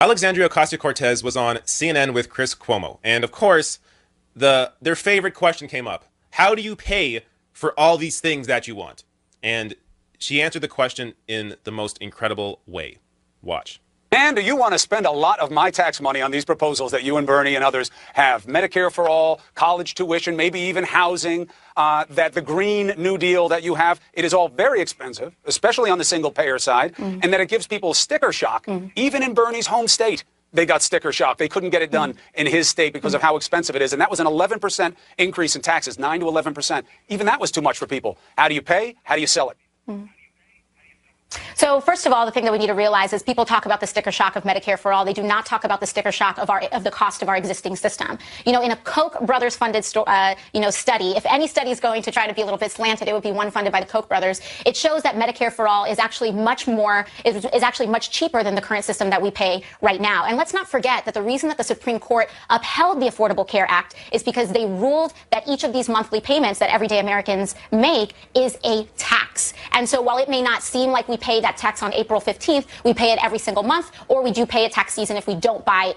Alexandria Ocasio-Cortez was on CNN with Chris Cuomo, and of course, their favorite question came up. How do you pay for all these things that you want? And she answered the question in the most incredible way. Watch. And do you want to spend a lot of my tax money on these proposals that you and Bernie and others have? Medicare for all, college tuition, maybe even housing, that the Green New Deal that you have, it is all very expensive, especially on the single payer side, and that it gives people sticker shock. Even in Bernie's home state, they got sticker shock. They couldn't get it done in his state because of how expensive it is. And that was an 11% increase in taxes, 9 to 11%. Even that was too much for people. How do you pay? How do you sell it? So first of all, the thing that we need to realize is people talk about the sticker shock of Medicare for all. They do not talk about the sticker shock of the cost of our existing system. You know, in a Koch brothers funded study, if any study is going to try to be a little bit slanted, it would be one funded by the Koch brothers. It shows that Medicare for all is actually much cheaper than the current system that we pay right now. And let's not forget that the reason that the Supreme Court upheld the Affordable Care Act is because they ruled that each of these monthly payments that everyday Americans make is a tax. And so while it may not seem like we pay that tax on April 15th, we pay it every single month, or we do pay it tax season if we don't buy,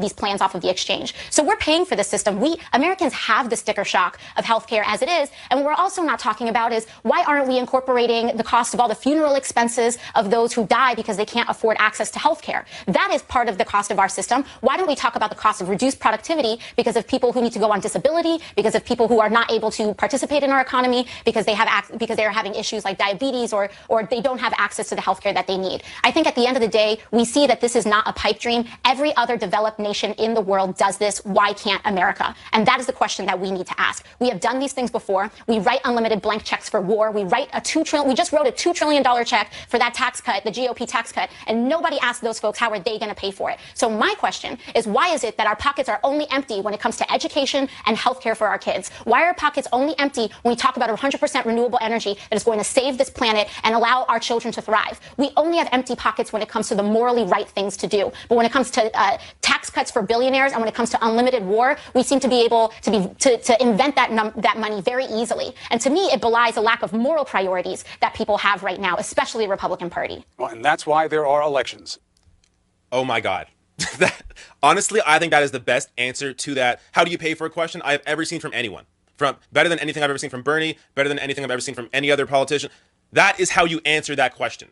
these plans off of the exchange. So we're paying for this system. We Americans have the sticker shock of healthcare as it is. And what we're also not talking about is why aren't we incorporating the cost of all the funeral expenses of those who die because they can't afford access to healthcare? That is part of the cost of our system. Why don't we talk about the cost of reduced productivity because of people who need to go on disability, because of people who are not able to participate in our economy, because they are having issues like diabetes or they don't have access to the healthcare that they need. I think at the end of the day, we see that this is not a pipe dream. Every other developed nation in the world does this. Why can't America? And that is the question that we need to ask. We have done these things before. We write unlimited blank checks for war. We just wrote a $2 trillion check for that tax cut, the GOP tax cut, and nobody asked those folks how are they going to pay for it. So my question is, why is it that our pockets are only empty when it comes to education and healthcare for our kids? Why are our pockets only empty when we talk about 100% renewable energy that is going to save this planet and allow our children to thrive? We only have empty pockets when it comes to the morally right things to do. But when it comes to tax cuts for billionaires and when it comes to unlimited war, we seem to be able to invent that money very easily. And to me, it belies a lack of moral priorities that people have right now, especially the Republican Party. Well, and that's why there are elections. Oh my God. Honestly, I think that is the best answer to that how do you pay for a question I have ever seen from anyone. From better than anything I've ever seen from Bernie, better than anything I've ever seen from any other politician. That is how you answer that question.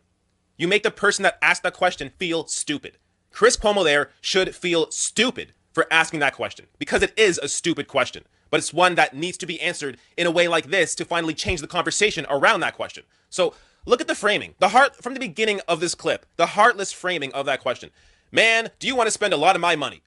You make the person that asked that question feel stupid. Chris Cuomo there should feel stupid for asking that question because it is a stupid question, but it's one that needs to be answered in a way like this to finally change the conversation around that question. So look at the framing, from the beginning of this clip, the heartless framing of that question. Man, do you want to spend a lot of my money?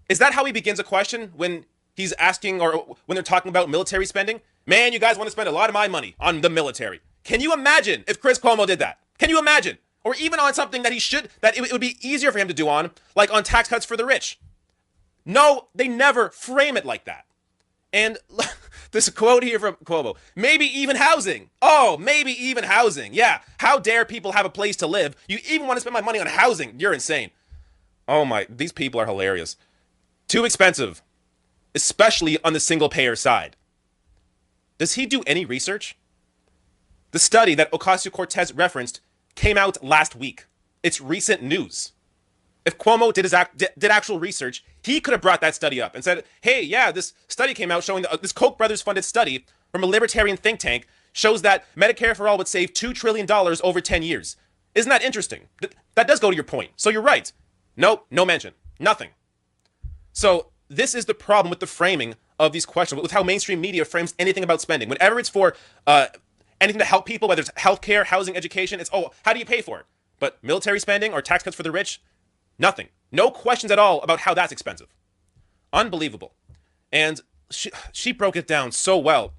Is that how he begins a question when he's asking or when they're talking about military spending? Man, you guys want to spend a lot of my money on the military. Can you imagine if Chris Cuomo did that? Can you imagine? Or even on something that it would be easier for him to do on, like on tax cuts for the rich. No, they never frame it like that. And this quote here from Cuomo, maybe even housing. Oh, maybe even housing. Yeah, how dare people have a place to live? You even want to spend my money on housing? You're insane. Oh my, these people are hilarious. Too expensive, especially on the single payer side. Does he do any research? The study that Ocasio-Cortez referenced came out last week. It's recent news. If Cuomo did actual research, he could have brought that study up and said, hey, yeah, this study came out showing that this Koch brothers funded study from a libertarian think tank shows that Medicare for all would save $2 trillion over 10 years. Isn't that interesting? That does go to your point. So you're right. Nope, no mention. Nothing. So this is the problem with the framing of these questions, with how mainstream media frames anything about spending. Whenever it's for anything to help people, whether it's healthcare, housing, education, it's, oh, how do you pay for it? But military spending or tax cuts for the rich? Nothing. No questions at all about how that's expensive. Unbelievable. And she broke it down so well.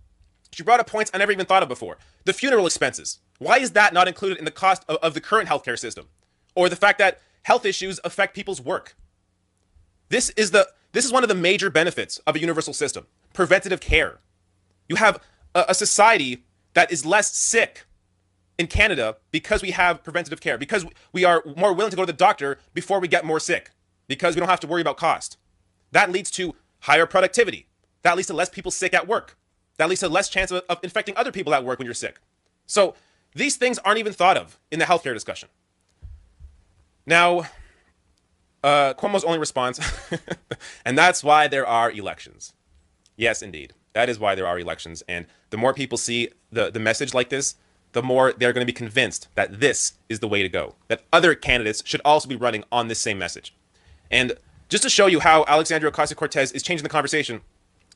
She brought up points I never even thought of before. The funeral expenses. Why is that not included in the cost of the current healthcare system? Or the fact that health issues affect people's work. This is one of the major benefits of a universal system. Preventative care. You have a society that is less sick in Canada because we have preventative care, because we are more willing to go to the doctor before we get more sick, because we don't have to worry about cost. That leads to higher productivity. That leads to less people sick at work. That leads to less chance of infecting other people at work when you're sick. So these things aren't even thought of in the healthcare discussion. Now, Cuomo's only response, and that's why there are elections. Yes, indeed. That is why there are elections. And the more people see the message like this, the more they're going to be convinced that this is the way to go, that other candidates should also be running on this same message. And just to show you how Alexandria Ocasio-Cortez is changing the conversation,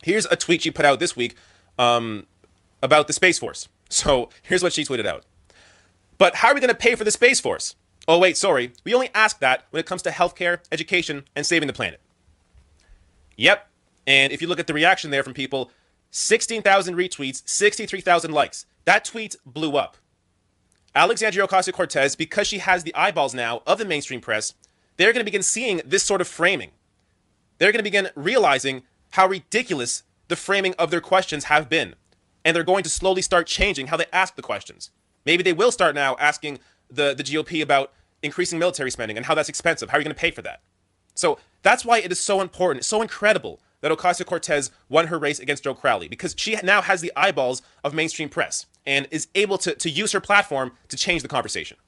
here's a tweet she put out this week about the Space Force. So here's what she tweeted out. But how are we going to pay for the Space Force? Oh, wait, sorry. We only ask that when it comes to healthcare, education, and saving the planet. Yep. And if you look at the reaction there from people, 16,000 retweets, 63,000 likes. That tweet blew up. Alexandria Ocasio-Cortez, because she has the eyeballs now of the mainstream press, they're going to begin seeing this sort of framing. They're going to begin realizing how ridiculous the framing of their questions have been. And they're going to slowly start changing how they ask the questions. Maybe they will start now asking the GOP about increasing military spending and how that's expensive. How are you going to pay for that? So that's why it is so important, so incredible that Ocasio-Cortez won her race against Joe Crowley, because she now has the eyeballs of mainstream press and is able to use her platform to change the conversation.